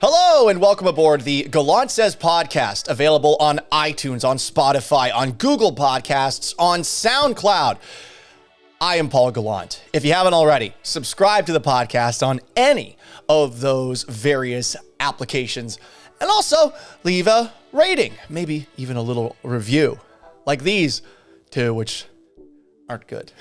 Hello and welcome aboard the Gallant Says Podcast, available on iTunes, on Spotify, on Google Podcasts, on SoundCloud. I am Paul Gallant. If you haven't already, subscribe to the podcast on any of those various applications, and also leave a rating, maybe even a little review, like these two, which aren't good.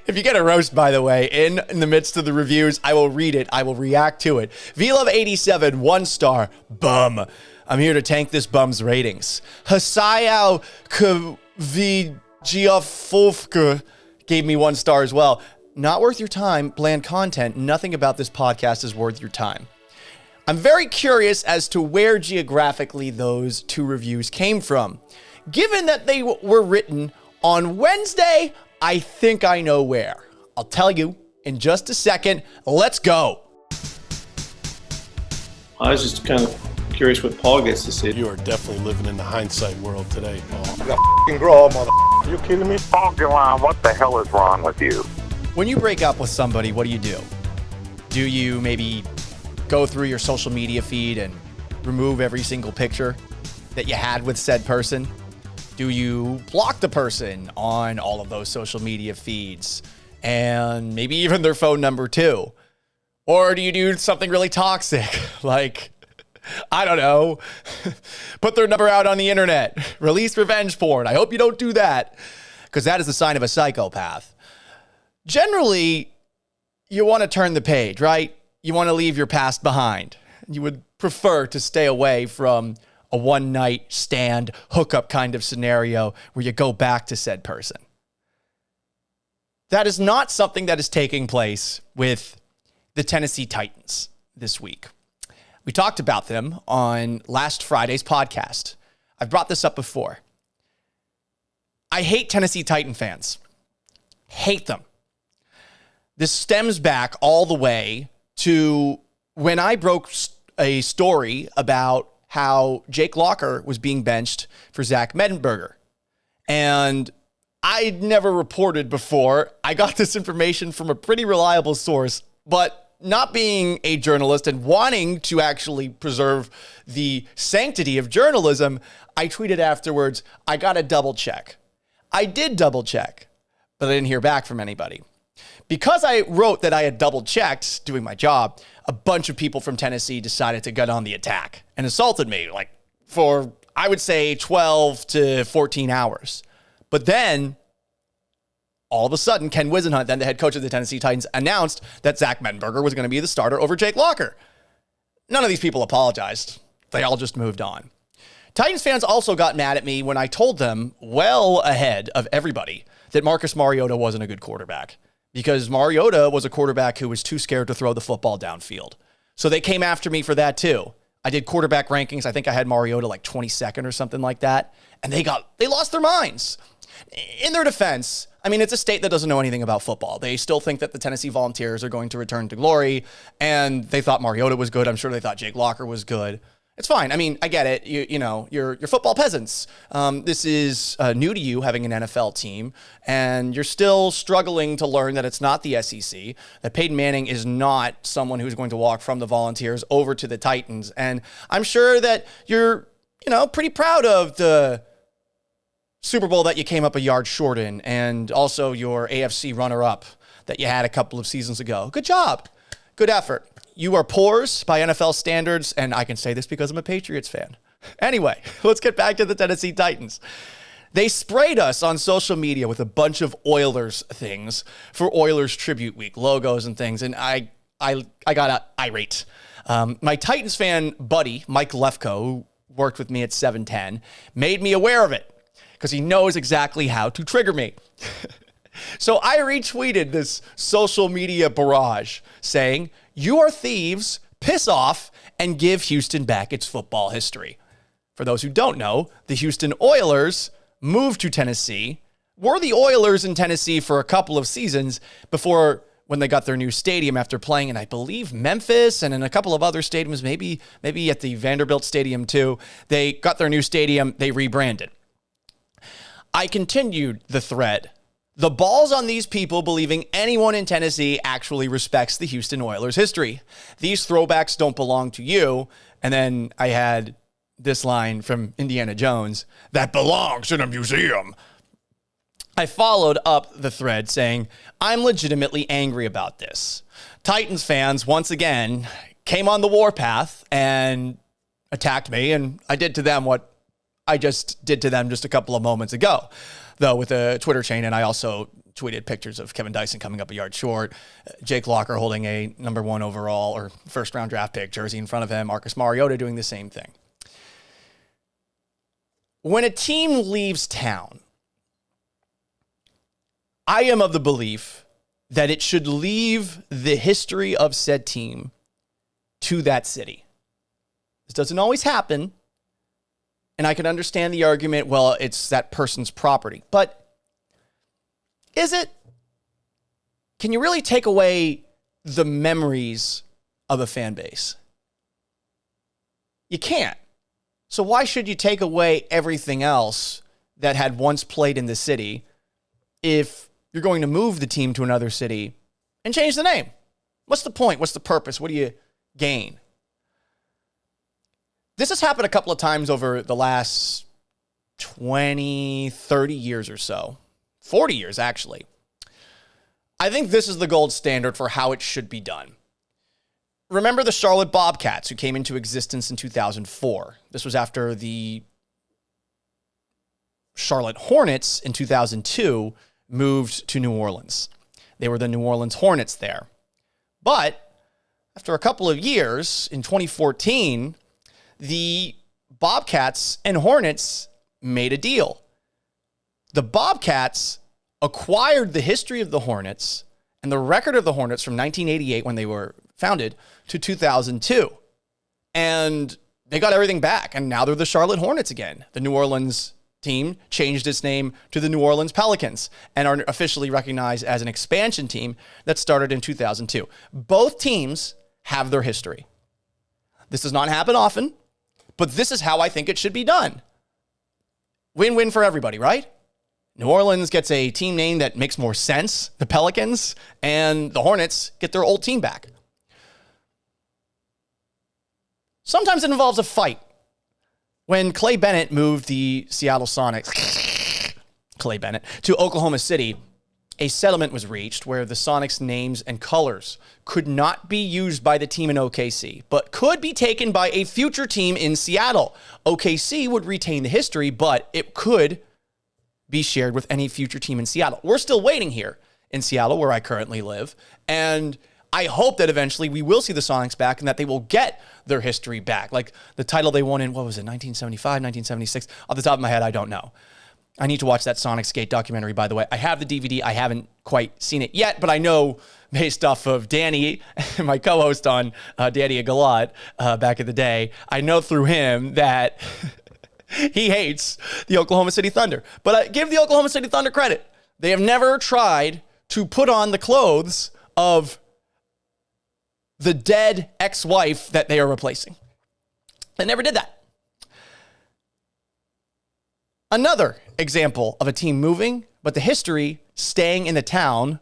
If you get a roast, by the way, in the midst of the reviews, I will read it. I will react to it. VLove87, 1 star, bum. I'm here to tank this bum's ratings. Hasayao Kvigiafovka gave me 1 star as well. Not worth your time, bland content. Nothing about this podcast is worth your time. I'm very curious as to where geographically those 2 reviews came from. Given that they were written on Wednesday, I think I know where. I'll tell you in just a second. Let's go. I was just kind of curious what Paul gets to see. You are definitely living in the hindsight world today, Paul. You f***ing grow up, mother. Are you kidding me? Paul Gallant, what the hell is wrong with you? When you break up with somebody, what do? Do you maybe go through your social media feed and remove every single picture that you had with said person? Do you block the person on all of those social media feeds and maybe even their phone number too? Or do you do something really toxic like, I don't know, put their number out on the internet, release revenge porn? I hope you don't do that, because that is the sign of a psychopath. Generally, you want to turn the page, right? You want to leave your past behind. You would prefer to stay away from a one-night stand hookup kind of scenario where you go back to said person. That is not something that is taking place with the Tennessee Titans this week. We talked about them on last Friday's podcast. I've brought this up before. I hate Tennessee Titan fans. Hate them. This stems back all the way to when I broke a story about how Jake Locker was being benched for Zach Mettenberger. And I'd never reported before. I got this information from a pretty reliable source, but not being a journalist and wanting to actually preserve the sanctity of journalism, I tweeted afterwards, I got to double check. I did double check, but I didn't hear back from anybody. Because I wrote that I had double checked doing my job, a bunch of people from Tennessee decided to get on the attack and assaulted me like for, I would say, 12 to 14 hours. But then all of a sudden, Ken Wisenhunt, then the head coach of the Tennessee Titans, announced that Zach Mettenberger was going to be the starter over Jake Locker. None of these people apologized. They all just moved on. Titans fans also got mad at me when I told them, well ahead of everybody, that Marcus Mariota wasn't a good quarterback, because Mariota was a quarterback who was too scared to throw the football downfield. So they came after me for that too. I did quarterback rankings. I think I had Mariota like 22nd or something like that. And they lost their minds. In their defense, I mean, it's a state that doesn't know anything about football. They still think that the Tennessee Volunteers are going to return to glory, and they thought Mariota was good. I'm sure they thought Jake Locker was good. It's fine. I mean, I get it. You're football peasants. This is new to you, having an NFL team, and you're still struggling to learn that it's not the SEC, that Peyton Manning is not someone who's going to walk from the Volunteers over to the Titans. And I'm sure that you're, pretty proud of the Super Bowl that you came up a yard short in, and also your AFC runner-up that you had a couple of seasons ago. Good job. Good effort. You are poors by NFL standards, and I can say this because I'm a Patriots fan. Anyway, let's get back to the Tennessee Titans. They sprayed us on social media with a bunch of Oilers things for Oilers Tribute Week, logos and things, and I got irate. My Titans fan buddy, Mike Lefko, who worked with me at 710, made me aware of it because he knows exactly how to trigger me. So I retweeted this social media barrage saying, "You are thieves, piss off, and give Houston back its football history." For those who don't know, the Houston Oilers moved to Tennessee, were the Oilers in Tennessee for a couple of seasons before when they got their new stadium after playing in, I believe, Memphis and in a couple of other stadiums, maybe at the Vanderbilt Stadium too. They got their new stadium, they rebranded. I continued the thread The balls on these people believing anyone in Tennessee actually respects the Houston Oilers history. These throwbacks don't belong to you. And then I had this line from Indiana Jones, that belongs in a museum. I followed up the thread saying, I'm legitimately angry about this. Titans fans, once again, came on the warpath and attacked me, and I did to them what I just did to them just a couple of moments ago, though with a Twitter chain, and I also tweeted pictures of Kevin Dyson coming up a yard short, Jake Locker holding a number 1 overall or first-round draft pick jersey in front of him, Marcus Mariota doing the same thing. When a team leaves town, I am of the belief that it should leave the history of said team to that city. This doesn't always happen, and I can understand the argument, well, it's that person's property. But is it? Can you really take away the memories of a fan base? You can't. So why should you take away everything else that had once played in the city if you're going to move the team to another city and change the name? What's the point? What's the purpose? What do you gain? This has happened a couple of times over the last 20, 30 years or so. 40 years, actually. I think this is the gold standard for how it should be done. Remember the Charlotte Bobcats, who came into existence in 2004. This was after the Charlotte Hornets in 2002 moved to New Orleans. They were the New Orleans Hornets there. But after a couple of years, in 2014, the Bobcats and Hornets made a deal. The Bobcats acquired the history of the Hornets and the record of the Hornets from 1988, when they were founded, to 2002. And they got everything back, and now they're the Charlotte Hornets again. The New Orleans team changed its name to the New Orleans Pelicans and are officially recognized as an expansion team that started in 2002. Both teams have their history. This does not happen often, but this is how I think it should be done. Win-win for everybody, right? New Orleans gets a team name that makes more sense, the Pelicans, and the Hornets get their old team back. Sometimes it involves a fight. When Clay Bennett moved the Seattle Sonics, Clay Bennett, to Oklahoma City, a settlement was reached where the Sonics' names and colors could not be used by the team in OKC, but could be taken by a future team in Seattle. OKC would retain the history, but it could be shared with any future team in Seattle. We're still waiting here in Seattle, where I currently live, and I hope that eventually we will see the Sonics back and that they will get their history back. Like the title they won in, 1975, 1976? Off the top of my head, I don't know. I need to watch that Sonics Gate documentary, by the way. I have the DVD. I haven't quite seen it yet, but I know based off of Danny, my co-host on Danny and Gallant back in the day, I know through him that he hates the Oklahoma City Thunder. But I give the Oklahoma City Thunder credit. They have never tried to put on the clothes of the dead ex-wife that they are replacing. They never did that. Another example of a team moving, but the history staying in the town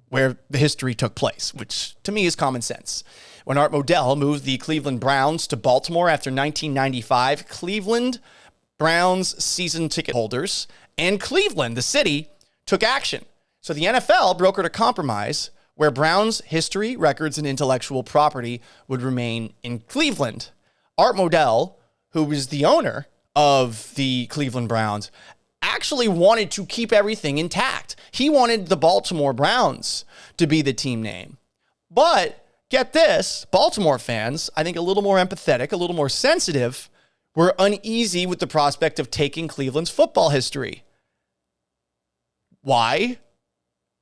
where the history took place, which to me is common sense. When Art Modell moved the Cleveland Browns to Baltimore after 1995, Cleveland Browns season ticket holders and Cleveland, the city, took action. So the NFL brokered a compromise where Browns' history, records, and intellectual property would remain in Cleveland. Art Modell, who was the owner of the Cleveland Browns, actually wanted to keep everything intact. He wanted the Baltimore Browns to be the team name. But get this, Baltimore fans, I think a little more empathetic, a little more sensitive, were uneasy with the prospect of taking Cleveland's football history. Why?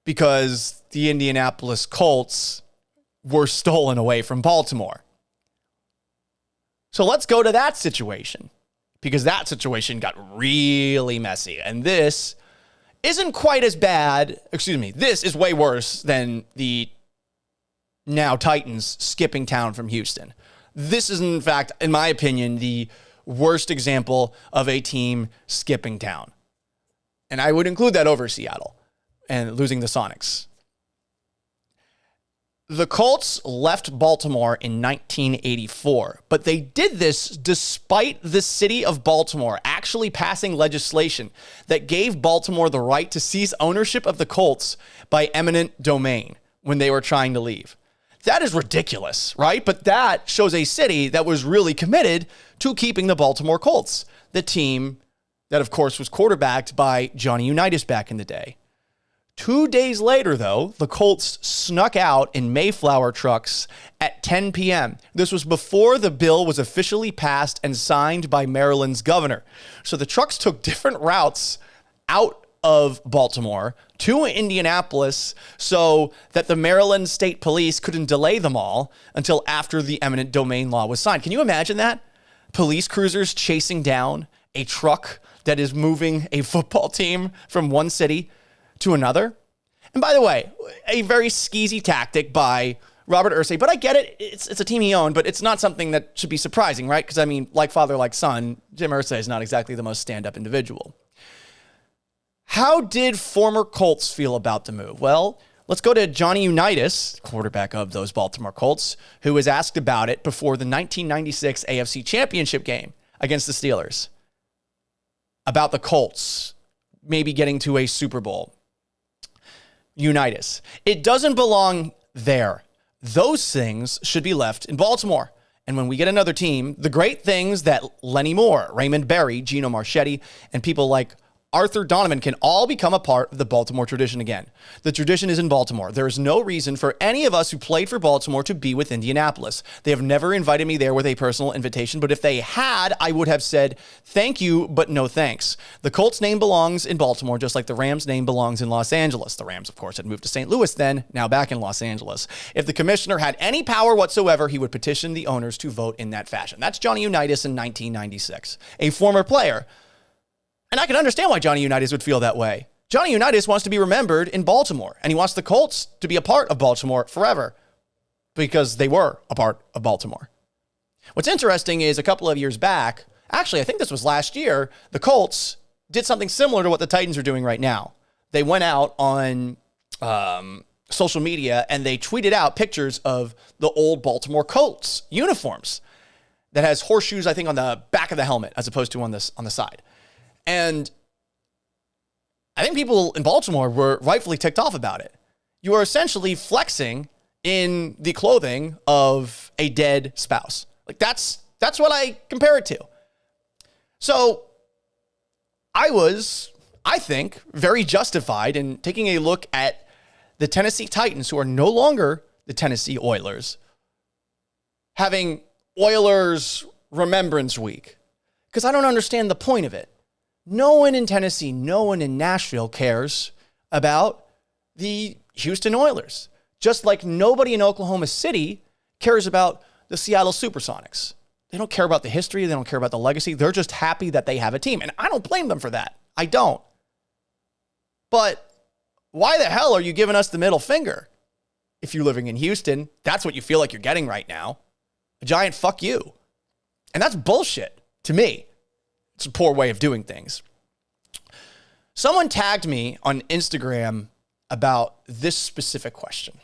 Because the Indianapolis Colts were stolen away from Baltimore. So let's go to that situation, because that situation got really messy. And this isn't quite as bad. This is way worse than the now Titans skipping town from Houston. This is, in fact, in my opinion, the worst example of a team skipping town. And I would include that over Seattle. and losing the Sonics. The Colts left Baltimore in 1984, but they did this despite the city of Baltimore actually passing legislation that gave Baltimore the right to seize ownership of the Colts by eminent domain when they were trying to leave. That is ridiculous, right? But that shows a city that was really committed to keeping the Baltimore Colts, the team that, of course, was quarterbacked by Johnny Unitas back in the day. 2 days later, though, the Colts snuck out in Mayflower trucks at 10 p.m. This was before the bill was officially passed and signed by Maryland's governor. So the trucks took different routes out of Baltimore to Indianapolis so that the Maryland State Police couldn't delay them all until after the eminent domain law was signed. Can you imagine that? Police cruisers chasing down a truck that is moving a football team from one city to another. And by the way, a very skeezy tactic by Robert Irsay, but I get it. It's a team he owned, but it's not something that should be surprising, right? Because, I mean, like father, like son, Jim Irsay is not exactly the most stand-up individual. How did former Colts feel about the move? Well, let's go to Johnny Unitas, quarterback of those Baltimore Colts, who was asked about it before the 1996 AFC Championship game against the Steelers. About the Colts maybe getting to a Super Bowl. Unitas. It doesn't belong there. Those things should be left in Baltimore. And when we get another team, the great things that Lenny Moore, Raymond Berry, Gino Marchetti, and people like Arthur Donovan can all become a part of the Baltimore tradition again. The tradition is in Baltimore. There is no reason for any of us who played for Baltimore to be with Indianapolis. They have never invited me there with a personal invitation, but if they had, I would have said, thank you, but no thanks. The Colts name belongs in Baltimore, just like the Rams name belongs in Los Angeles. The Rams, of course, had moved to St. Louis then, now back in Los Angeles. If the commissioner had any power whatsoever, he would petition the owners to vote in that fashion. That's Johnny Unitas in 1996, a former player. And I can understand why Johnny Unitas would feel that way. Johnny Unitas wants to be remembered in Baltimore, and he wants the Colts to be a part of Baltimore forever because they were a part of Baltimore. What's interesting is a couple of years back, actually, I think this was last year, the Colts did something similar to what the Titans are doing right now. They went out on social media and they tweeted out pictures of the old Baltimore Colts uniforms that has horseshoes, I think, on the back of the helmet as opposed to on the side. And I think people in Baltimore were rightfully ticked off about it. You are essentially flexing in the clothing of a dead spouse. Like that's what I compare it to. So I was, I think, very justified in taking a look at the Tennessee Titans, who are no longer the Tennessee Oilers, having Oilers Remembrance Week. Because I don't understand the point of it. No one in Tennessee, no one in Nashville cares about the Houston Oilers. Just like nobody in Oklahoma City cares about the Seattle Supersonics. They don't care about the history. They don't care about the legacy. They're just happy that they have a team. And I don't blame them for that. I don't. But why the hell are you giving us the middle finger? If you're living in Houston, that's what you feel like you're getting right now. A giant fuck you. And that's bullshit to me. It's a poor way of doing things. Someone tagged me on Instagram about this specific question.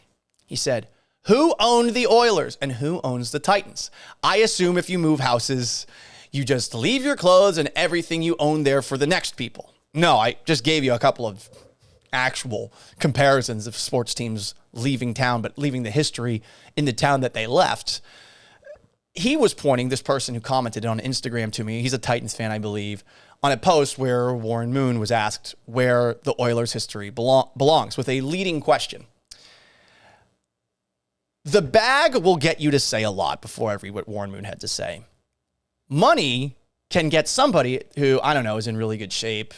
He said, who owned the Oilers and who owns the Titans? I assume if you move houses, you just leave your clothes and everything you own there for the next people. No, I just gave you a couple of actual comparisons of sports teams leaving town, but leaving the history in the town that they left. He was pointing, this person who commented on Instagram to me, he's a Titans fan, I believe, on a post where Warren Moon was asked where the Oilers' history belongs with a leading question. The bag will get you to say a lot before I read what Warren Moon had to say. Money can get somebody who, I don't know, is in really good shape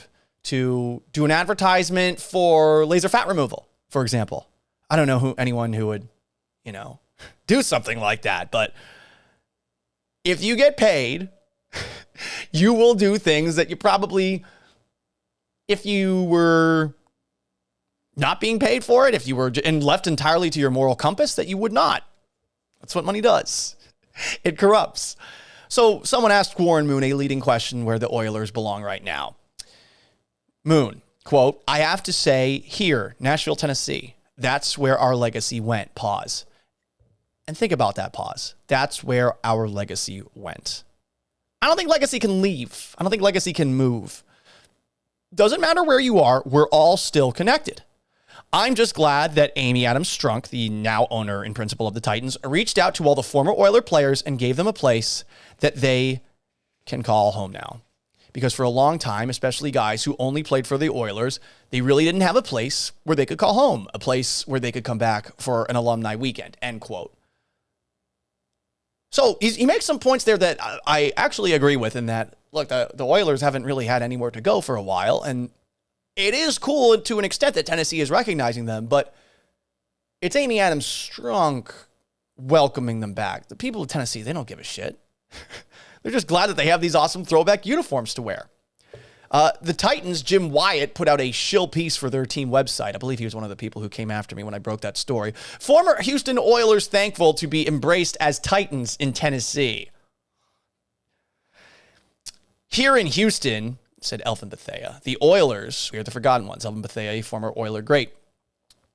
to do an advertisement for laser fat removal, for example. I don't know anyone who would, do something like that, but if you get paid, you will do things that you probably, if you were not being paid for it, if you were left entirely to your moral compass, that you would not. That's what money does. It corrupts. So someone asked Warren Moon a leading question where the Oilers belong right now. Moon, quote, I have to say here, Nashville, Tennessee, that's where our legacy went. Pause. And think about that pause. That's where our legacy went. I don't think legacy can leave. I don't think legacy can move. Doesn't matter where you are. We're all still connected. I'm just glad that Amy Adams Strunk, the now owner and principal of the Titans, reached out to all the former Oiler players and gave them a place that they can call home now. Because for a long time, especially guys who only played for the Oilers, they really didn't have a place where they could call home, a place where they could come back for an alumni weekend, end quote. So he makes some points there that I actually agree with in that, look, the Oilers haven't really had anywhere to go for a while, and it is cool to an extent that Tennessee is recognizing them, but it's Amy Adams Strunk welcoming them back. The people of Tennessee, they don't give a shit. They're just glad that they have these awesome throwback uniforms to wear. The Titans, Jim Wyatt, put out a shill piece for their team website. I believe he was one of the people who came after me when I broke that story. Former Houston Oilers thankful to be embraced as Titans in Tennessee. Here in Houston, said Elfin Bethea, the Oilers, we are the forgotten ones. Elfin Bethea, a former Oiler great.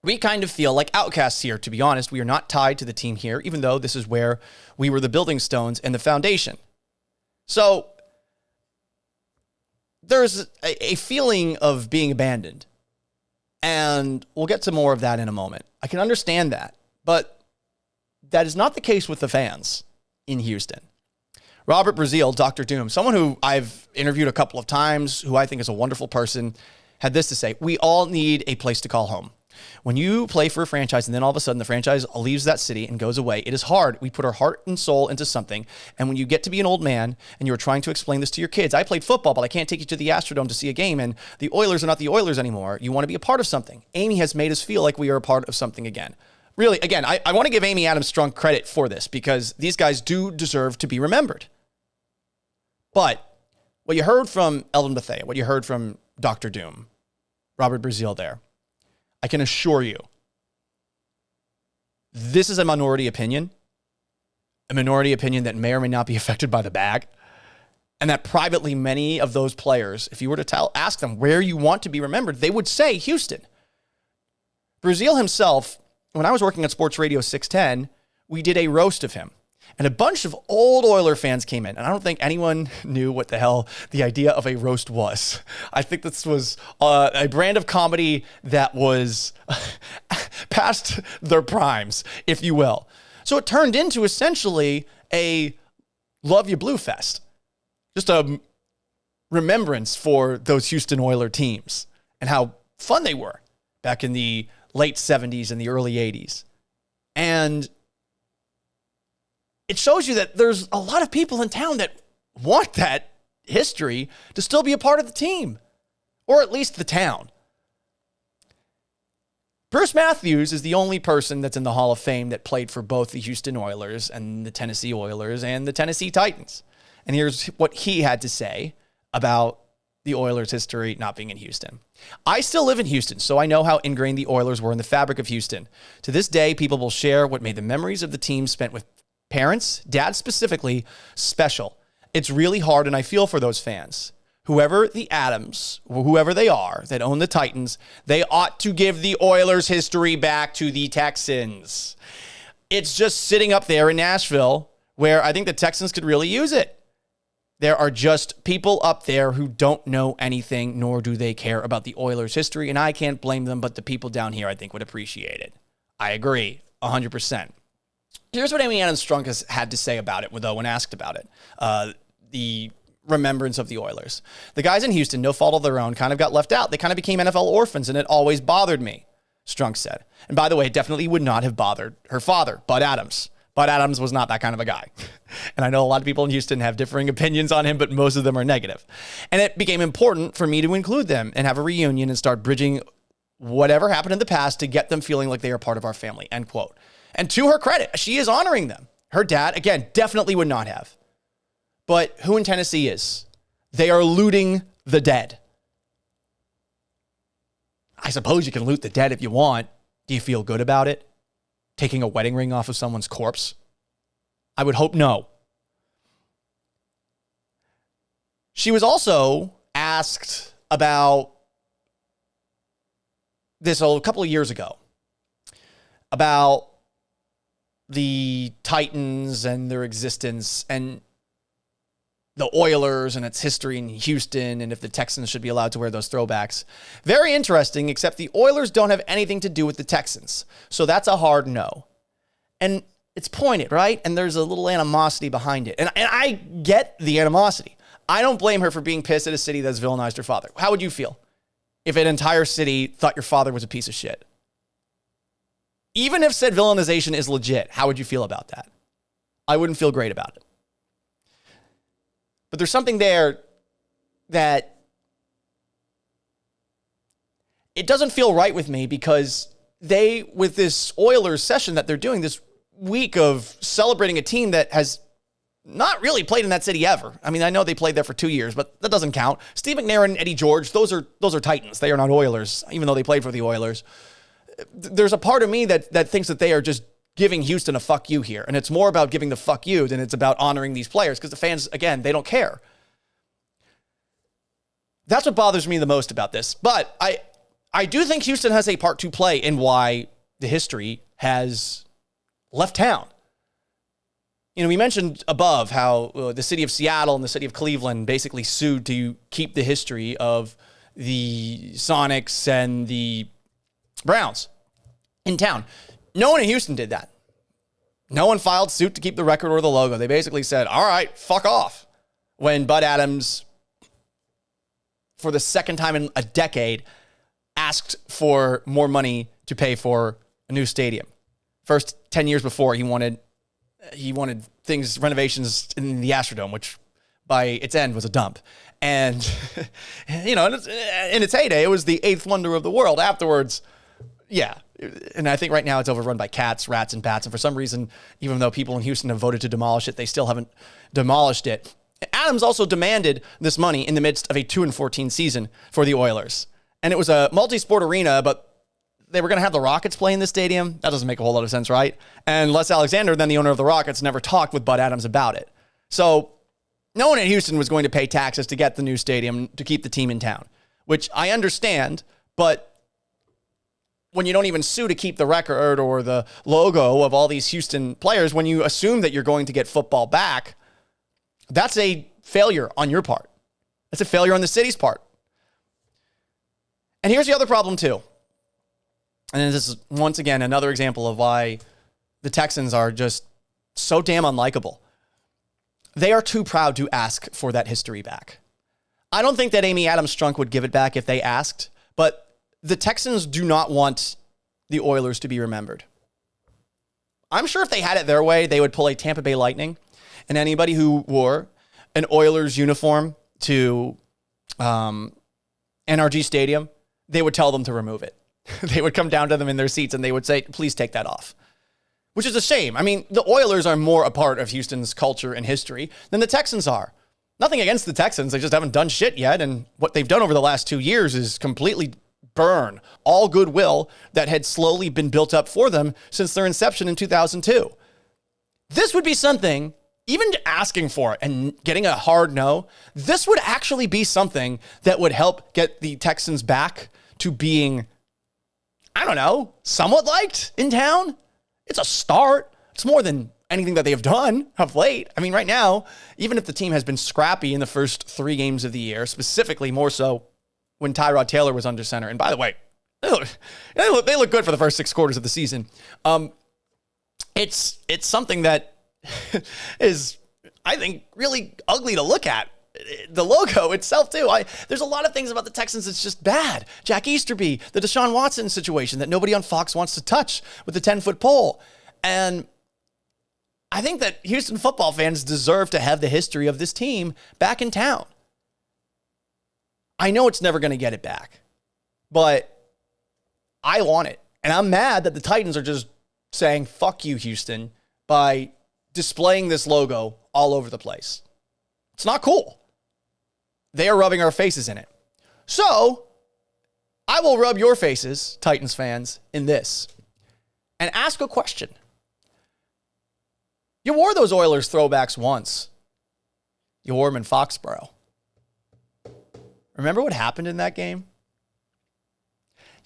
We kind of feel like outcasts here, to be honest. We are not tied to the team here, even though this is where we were the building stones and the foundation. So there's a feeling of being abandoned. And we'll get to more of that in a moment. I can understand that. But that is not the case with the fans in Houston. Robert Brazil, Dr. Doom, someone who I've interviewed a couple of times, who I think is a wonderful person, had this to say: we all need a place to call home. When you play for a franchise and then all of a sudden the franchise leaves that city and goes away, it is hard. We put our heart and soul into something. And when you get to be an old man and you're trying to explain this to your kids, I played football, but I can't take you to the Astrodome to see a game, and the Oilers are not the Oilers anymore. You want to be a part of something. Amy has made us feel like we are a part of something again. Really, again, I want to give Amy Adams Strunk credit for this, because these guys do deserve to be remembered. But what you heard from Elvin Bethea, what you heard from Dr. Doom, Robert Brazil there, I can assure you, this is a minority opinion that may or may not be affected by the bag, and that privately many of those players, if you were to ask them where you want to be remembered, they would say Houston. Brazil himself, when I was working at Sports Radio 610, we did a roast of him. And a bunch of old Oiler fans came in, and I don't think anyone knew what the hell the idea of a roast was. I think this was a brand of comedy that was past their primes, if you will. So it turned into essentially a Love You Blue Fest. Just a remembrance for those Houston Oiler teams and how fun they were back in the late 70s and the early 80s. And it shows you that there's a lot of people in town that want that history to still be a part of the team, or at least the town. Bruce Matthews is the only person that's in the Hall of Fame that played for both the Houston Oilers and the Tennessee Oilers and the Tennessee Titans. And here's what he had to say about the Oilers' history not being in Houston. I still live in Houston, so I know how ingrained the Oilers were in the fabric of Houston. To this day, people will share what made the memories of the team spent with parents, dads specifically, special. It's really hard, and I feel for those fans. Whoever the Adams, whoever they are that own the Titans, they ought to give the Oilers' history back to the Texans. It's just sitting up there in Nashville where I think the Texans could really use it. There are just people up there who don't know anything, nor do they care about the Oilers' history, and I can't blame them, but the people down here I think would appreciate it. I agree, 100%. Here's what Amy Adams Strunk has had to say about it, though, when asked about it. The remembrance of the Oilers. The guys in Houston, no fault of their own, kind of got left out. They kind of became NFL orphans, and it always bothered me, Strunk said. And by the way, it definitely would not have bothered her father, Bud Adams. Bud Adams was not that kind of a guy. And I know a lot of people in Houston have differing opinions on him, but most of them are negative. And it became important for me to include them and have a reunion and start bridging whatever happened in the past to get them feeling like they are part of our family, end quote. And to her credit, she is honoring them. Her dad, again, definitely would not have. But who in Tennessee is? They are looting the dead. I suppose you can loot the dead if you want. Do you feel good about it? Taking a wedding ring off of someone's corpse? I would hope no. She was also asked about this a couple of years ago about the Titans and their existence and the Oilers and its history in Houston and if the Texans should be allowed to wear those throwbacks. Very interesting, except the Oilers don't have anything to do with the Texans. So that's a hard no. And it's pointed, right? And there's a little animosity behind it. And I get the animosity. I don't blame her for being pissed at a city that's villainized her father. How would you feel if an entire city thought your father was a piece of shit? Even if said villainization is legit, how would you feel about that? I wouldn't feel great about it. But there's something there that it doesn't feel right with me because they, with this Oilers session that they're doing this week of celebrating a team that has not really played in that city ever. I mean, I know they played there for 2 years, but that doesn't count. Steve McNair and Eddie George, those are Titans. They are not Oilers, even though they played for the Oilers. There's a part of me that thinks that they are just giving Houston a fuck you here. And it's more about giving the fuck you than it's about honoring these players because the fans, again, they don't care. That's what bothers me the most about this. But I do think Houston has a part to play in why the history has left town. You know, we mentioned above how the city of Seattle and the city of Cleveland basically sued to keep the history of the Sonics and the Browns in town. No one in Houston did that. No one filed suit to keep the record or the logo. They basically said, all right, fuck off. When Bud Adams, for the second time in a decade, asked for more money to pay for a new stadium. First 10 years before, he wanted renovations in the Astrodome, which by its end was a dump. And, you know, in its heyday, it was the eighth wonder of the world. Afterwards, yeah. And I think right now it's overrun by cats, rats, and bats. And for some reason, even though people in Houston have voted to demolish it, they still haven't demolished it. Adams also demanded this money in the midst of a 2-14 season for the Oilers. And it was a multi-sport arena, but they were going to have the Rockets play in this stadium. That doesn't make a whole lot of sense, right? And Les Alexander, then the owner of the Rockets, never talked with Bud Adams about it. So no one in Houston was going to pay taxes to get the new stadium to keep the team in town, which I understand, but when you don't even sue to keep the record or the logo of all these Houston players, when you assume that you're going to get football back, that's a failure on your part. That's a failure on the city's part. And here's the other problem too. And this is, once again, another example of why the Texans are just so damn unlikable. They are too proud to ask for that history back. I don't think that Amy Adams Strunk would give it back if they asked, but the Texans do not want the Oilers to be remembered. I'm sure if they had it their way, they would pull a Tampa Bay Lightning, and anybody who wore an Oilers uniform to NRG Stadium, they would tell them to remove it. They would come down to them in their seats and they would say, please take that off. Which is a shame. I mean, the Oilers are more a part of Houston's culture and history than the Texans are. Nothing against the Texans. They just haven't done shit yet. And what they've done over the last 2 years is completely burn all goodwill that had slowly been built up for them since their inception in 2002. This would be something, even asking for it and getting a hard no, this would actually be something that would help get the Texans back to being, I don't know, somewhat liked in town. It's a start. It's more than anything that they have done of late. I mean, right now, even if the team has been scrappy in the first 3 games of the year, specifically more so when Tyrod Taylor was under center. And by the way, they look good for the first 6 quarters of the season. It's something that is, I think, really ugly to look at. The logo itself, too. There's a lot of things about the Texans that's just bad. Jack Easterby, the Deshaun Watson situation that nobody on Fox wants to touch with the 10-foot pole. And I think that Houston football fans deserve to have the history of this team back in town. I know it's never going to get it back, but I want it. And I'm mad that the Titans are just saying, fuck you, Houston, by displaying this logo all over the place. It's not cool. They are rubbing our faces in it. So I will rub your faces, Titans fans, in this and ask a question. You wore those Oilers throwbacks once. You wore them in Foxborough. Remember what happened in that game?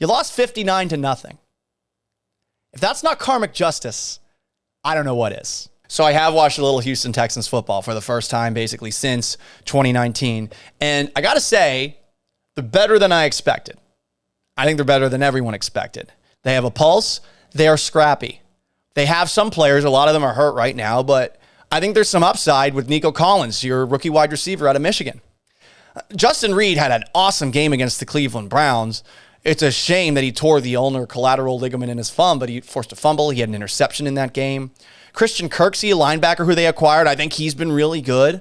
You lost 59-0. If that's not karmic justice, I don't know what is. So I have watched a little Houston Texans football for the first time basically since 2019. And I got to say, they're better than I expected. I think they're better than everyone expected. They have a pulse. They are scrappy. They have some players. A lot of them are hurt right now, but I think there's some upside with Nico Collins, your rookie wide receiver out of Michigan. Justin Reed had an awesome game against the Cleveland Browns. It's a shame that he tore the ulnar collateral ligament in his thumb, but he forced a fumble. He had an interception in that game. Christian Kirksey, a linebacker who they acquired, I think he's been really good.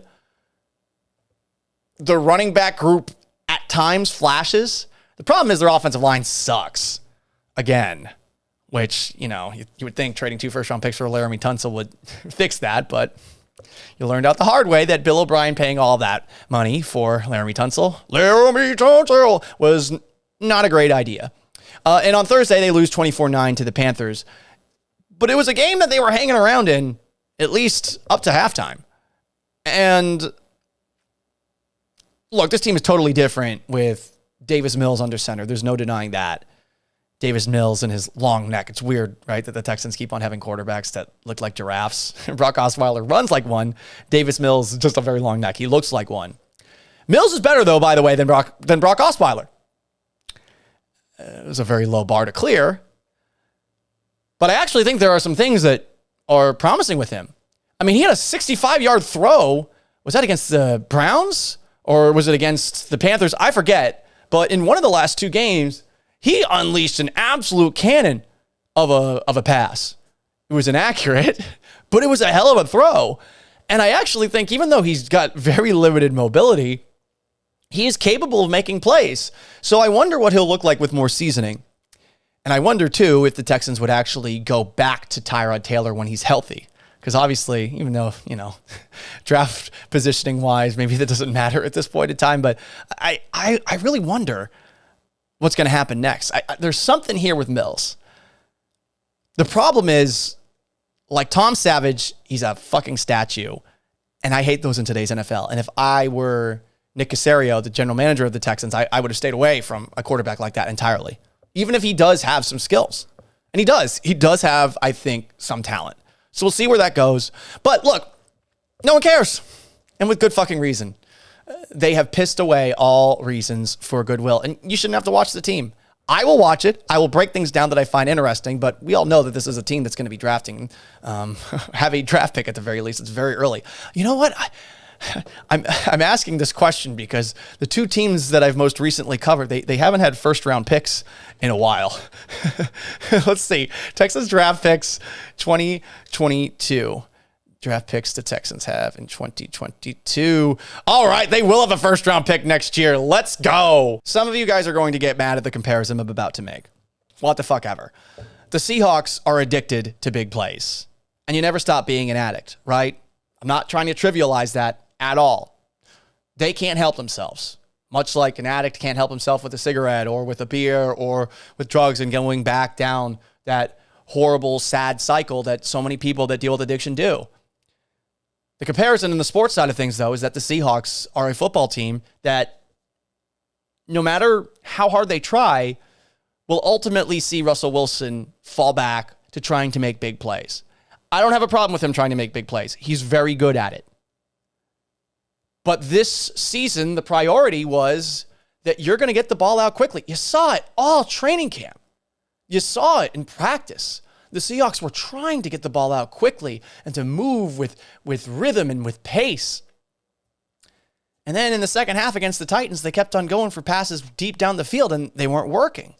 The running back group at times flashes. The problem is their offensive line sucks. Again, which, you would think trading 2 first-round picks for Laramie Tunsil would fix that, but you learned out the hard way that Bill O'Brien paying all that money for Laramie Tunsil was not a great idea. And on Thursday, they lose 24-9 to the Panthers. But it was a game that they were hanging around in at least up to halftime. And look, this team is totally different with Davis Mills under center. There's no denying that. Davis Mills and his long neck. It's weird, right, that the Texans keep on having quarterbacks that look like giraffes. Brock Osweiler runs like one. Davis Mills, just a very long neck. He looks like one. Mills is better, though, by the way, than Brock Osweiler. It was a very low bar to clear. But I actually think there are some things that are promising with him. I mean, he had a 65-yard throw. Was that against the Browns? Or was it against the Panthers? I forget. But in one of the last 2 games, he unleashed an absolute cannon of a pass. It was inaccurate, but it was a hell of a throw. And I actually think even though he's got very limited mobility, he is capable of making plays. So I wonder what he'll look like with more seasoning. And I wonder, too, if the Texans would actually go back to Tyrod Taylor when he's healthy. Because obviously, even though, draft positioning-wise, maybe that doesn't matter at this point in time, but I really wonder what's going to happen next. There's something here with Mills. The problem is, like Tom Savage, he's a fucking statue, and I hate those in today's NFL. And if I were Nick Caserio, the general manager of the Texans, I would have stayed away from a quarterback like that entirely. Even if he does have some skills. And he does. He does have, I think, some talent. So we'll see where that goes. But look, no one cares. And with good fucking reason. They have pissed away all reasons for goodwill. And you shouldn't have to watch the team. I will watch it. I will break things down that I find interesting. But we all know that this is a team that's going to be drafting, have a draft pick at the very least. It's very early. You know what? I'm asking this question because the 2 teams that I've most recently covered, they haven't had first-round picks in a while. Let's see. Texans draft picks 2022. Draft picks the Texans have in 2022. All right, they will have a first-round pick next year. Let's go. Some of you guys are going to get mad at the comparison I'm about to make. What the fuck ever. The Seahawks are addicted to big plays. And you never stop being an addict, right? I'm not trying to trivialize that at all. They can't help themselves. Much like an addict can't help himself with a cigarette or with a beer or with drugs and going back down that horrible, sad cycle that so many people that deal with addiction do. The comparison in the sports side of things, though, is that the Seahawks are a football team that no matter how hard they try, will ultimately see Russell Wilson fall back to trying to make big plays. I don't have a problem with him trying to make big plays. He's very good at it. But this season, the priority was that you're going to get the ball out quickly. You saw it all training camp. You saw it in practice. The Seahawks were trying to get the ball out quickly and to move with rhythm and with pace. And then in the second half against the Titans, they kept on going for passes deep down the field and they weren't working.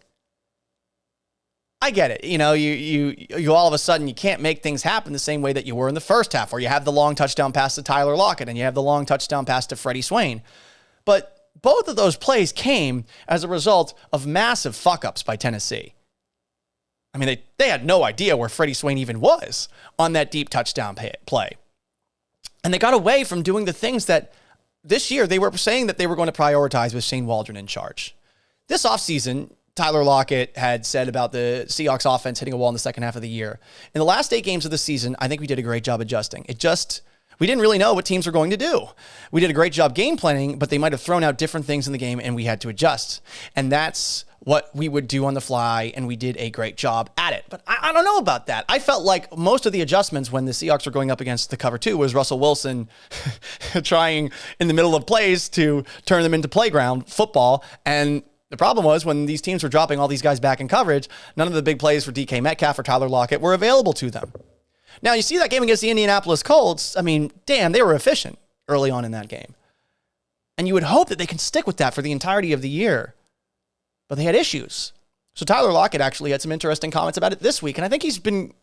I get it. You all of a sudden, you can't make things happen the same way that you were in the first half, where you have the long touchdown pass to Tyler Lockett and you have the long touchdown pass to Freddie Swain. But both of those plays came as a result of massive fuck-ups by Tennessee. I mean, they had no idea where Freddie Swain even was on that deep touchdown play. And they got away from doing the things that this year they were saying that they were going to prioritize with Shane Waldron in charge. This offseason, Tyler Lockett had said about the Seahawks offense hitting a wall in the second half of the year. In the last 8 games of the season, I think we did a great job adjusting. We didn't really know what teams were going to do. We did a great job game planning, but they might have thrown out different things in the game and we had to adjust. And that's what we would do on the fly, and we did a great job at it. But I don't know about that. I felt like most of the adjustments when the Seahawks were going up against the cover 2 was Russell Wilson trying in the middle of plays to turn them into playground football. And the problem was when these teams were dropping all these guys back in coverage, none of the big plays for DK Metcalf or Tyler Lockett were available to them. Now, you see that game against the Indianapolis Colts. I mean, damn, they were efficient early on in that game. And you would hope that they can stick with that for the entirety of the year. But they had issues. So Tyler Lockett actually had some interesting comments about it this week. And I think he's been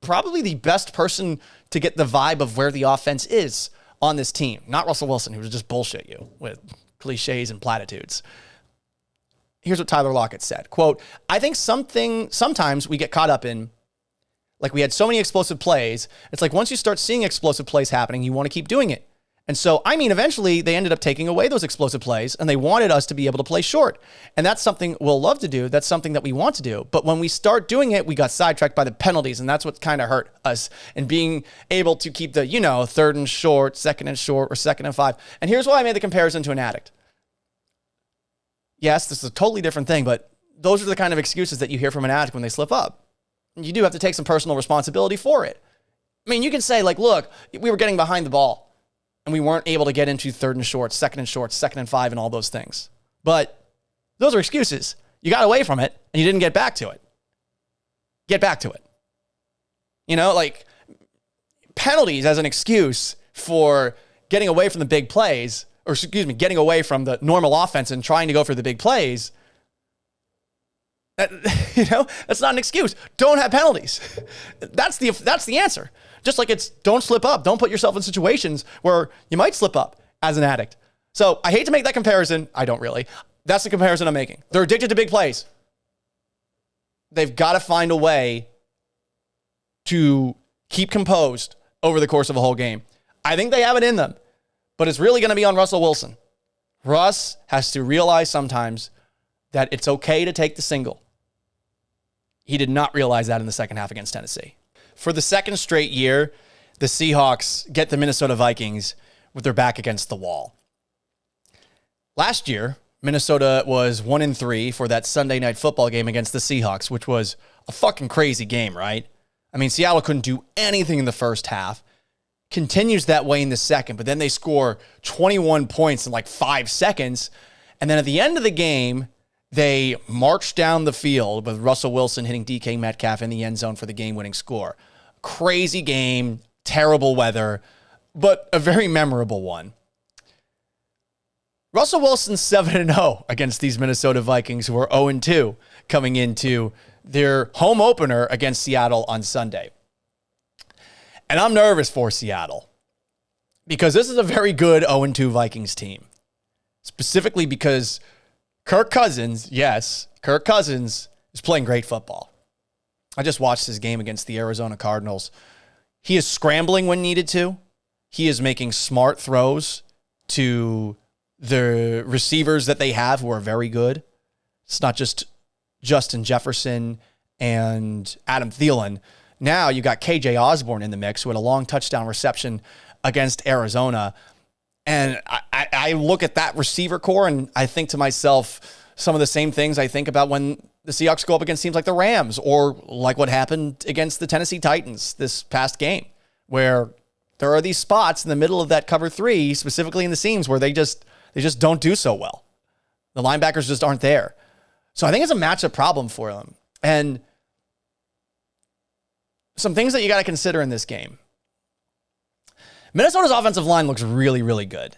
probably the best person to get the vibe of where the offense is on this team. Not Russell Wilson, who would just bullshit you with cliches and platitudes. Here's what Tyler Lockett said. Quote, I think sometimes we get caught up in, like we had so many explosive plays. It's like once you start seeing explosive plays happening, you want to keep doing it. And so, I mean, eventually they ended up taking away those explosive plays and they wanted us to be able to play short. And that's something we'll love to do. That's something that we want to do. But when we start doing it, we got sidetracked by the penalties. And that's what kind of hurt us in being able to keep the, 3rd and short, 2nd and short, or 2nd and 5. And here's why I made the comparison to an addict. Yes, this is a totally different thing, but those are the kind of excuses that you hear from an addict when they slip up. You do have to take some personal responsibility for it. I mean, you can say, like, look, we were getting behind the ball and we weren't able to get into 3rd and short, 2nd and short, 2nd and 5, and all those things. But those are excuses. You got away from it and you didn't get back to it. Get back to it. Like penalties as an excuse for getting away from the big plays, or getting away from the normal offense and trying to go for the big plays. That's not an excuse. Don't have penalties. That's the answer. Just like it's don't slip up. Don't put yourself in situations where you might slip up as an addict. So I hate to make that comparison. I don't really. That's the comparison I'm making. They're addicted to big plays. They've got to find a way to keep composed over the course of a whole game. I think they have it in them, but it's really going to be on Russell Wilson. Russ has to realize sometimes that it's okay to take the single. He did not realize that in the second half against Tennessee. For the second straight year, the Seahawks get the Minnesota Vikings with their back against the wall. Last year, Minnesota was 1-3 for that Sunday night football game against the Seahawks, which was a fucking crazy game, right? I mean, Seattle couldn't do anything in the first half. Continues that way in the second, but then they score 21 points in like 5 seconds. And then at the end of the game, they marched down the field with Russell Wilson hitting DK Metcalf in the end zone for the game-winning score. Crazy game, terrible weather, but a very memorable one. Russell Wilson's 7-0 against these Minnesota Vikings, who are 0-2 coming into their home opener against Seattle on Sunday. And I'm nervous for Seattle because this is a very good 0-2 Vikings team, specifically because Kirk Cousins is playing great football. I just watched his game against the Arizona Cardinals. He is scrambling when needed to. He is making smart throws to the receivers that they have who are very good. It's not just Justin Jefferson and Adam Thielen. Now you got KJ Osborne in the mix, who had a long touchdown reception against Arizona. And I look at that receiver core and I think to myself some of the same things I think about when the Seahawks go up against teams like the Rams, or like what happened against the Tennessee Titans this past game, where there are these spots in the middle of that cover 3, specifically in the seams, where they just don't do so well. The linebackers just aren't there. So I think it's a matchup problem for them. And some things that you got to consider in this game. Minnesota's offensive line looks really, really good.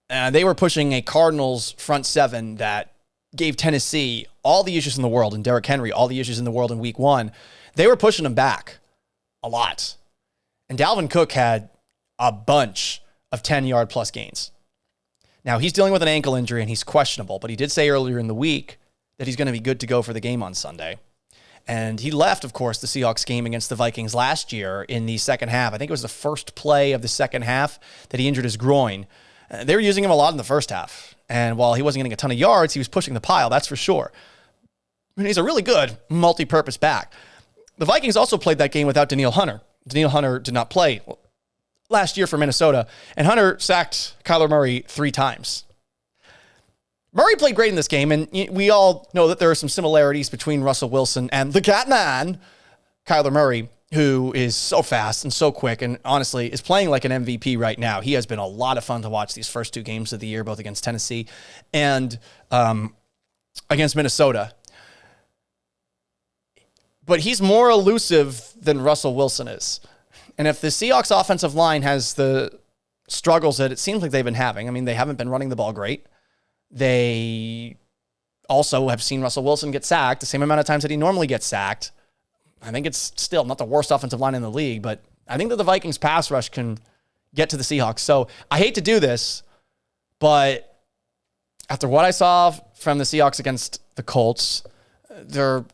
They were pushing a Cardinals front seven that gave Tennessee all the issues in the world, and Derrick Henry all the issues in the world in week 1. They were pushing them back a lot. And Dalvin Cook had a bunch of 10-yard plus gains. Now, he's dealing with an ankle injury, and he's questionable, but he did say earlier in the week that he's going to be good to go for the game on Sunday. And he left, of course, the Seahawks game against the Vikings last year in the second half. I think it was the first play of the second half that he injured his groin. They were using him a lot in the first half. And while he wasn't getting a ton of yards, he was pushing the pile, that's for sure. And he's a really good multi-purpose back. The Vikings also played that game without Danielle Hunter. Danielle Hunter did not play last year for Minnesota, and Hunter sacked Kyler Murray 3 times. Murray played great in this game, and we all know that there are some similarities between Russell Wilson and the Catman, Kyler Murray, who is so fast and so quick and honestly is playing like an MVP right now. He has been a lot of fun to watch these first 2 games of the year, both against Tennessee and against Minnesota. But he's more elusive than Russell Wilson is. And if the Seahawks offensive line has the struggles that it seems like they've been having, I mean, they haven't been running the ball great. They also have seen Russell Wilson get sacked the same amount of times that he normally gets sacked. I think it's still not the worst offensive line in the league, but I think that the Vikings pass rush can get to the Seahawks. So I hate to do this, but after what I saw from the Seahawks against the Colts, their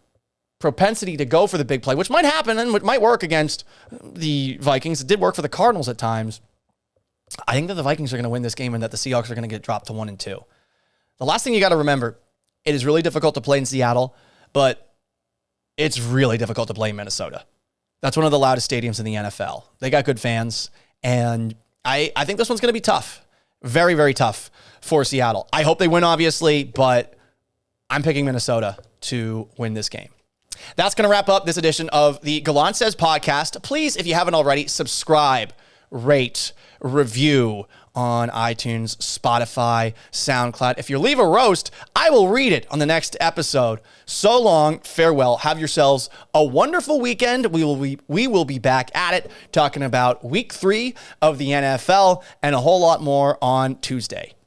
propensity to go for the big play, which might happen and might work against the Vikings. It did work for the Cardinals at times. I think that the Vikings are going to win this game and that the Seahawks are going to get dropped to 1-2. The last thing you got to remember, it is really difficult to play in Seattle, but it's really difficult to play in Minnesota. That's one of the loudest stadiums in the NFL. They got good fans, and I think this one's going to be tough. Very, very tough for Seattle. I hope they win, obviously, but I'm picking Minnesota to win this game. That's going to wrap up this edition of the Gallant Says Podcast. Please, if you haven't already, subscribe, rate, review on iTunes, Spotify, SoundCloud. If you leave a roast, I will read it on the next episode. So long, farewell. Have yourselves a wonderful weekend. We will be back at it talking about week 3 of the NFL and a whole lot more on Tuesday.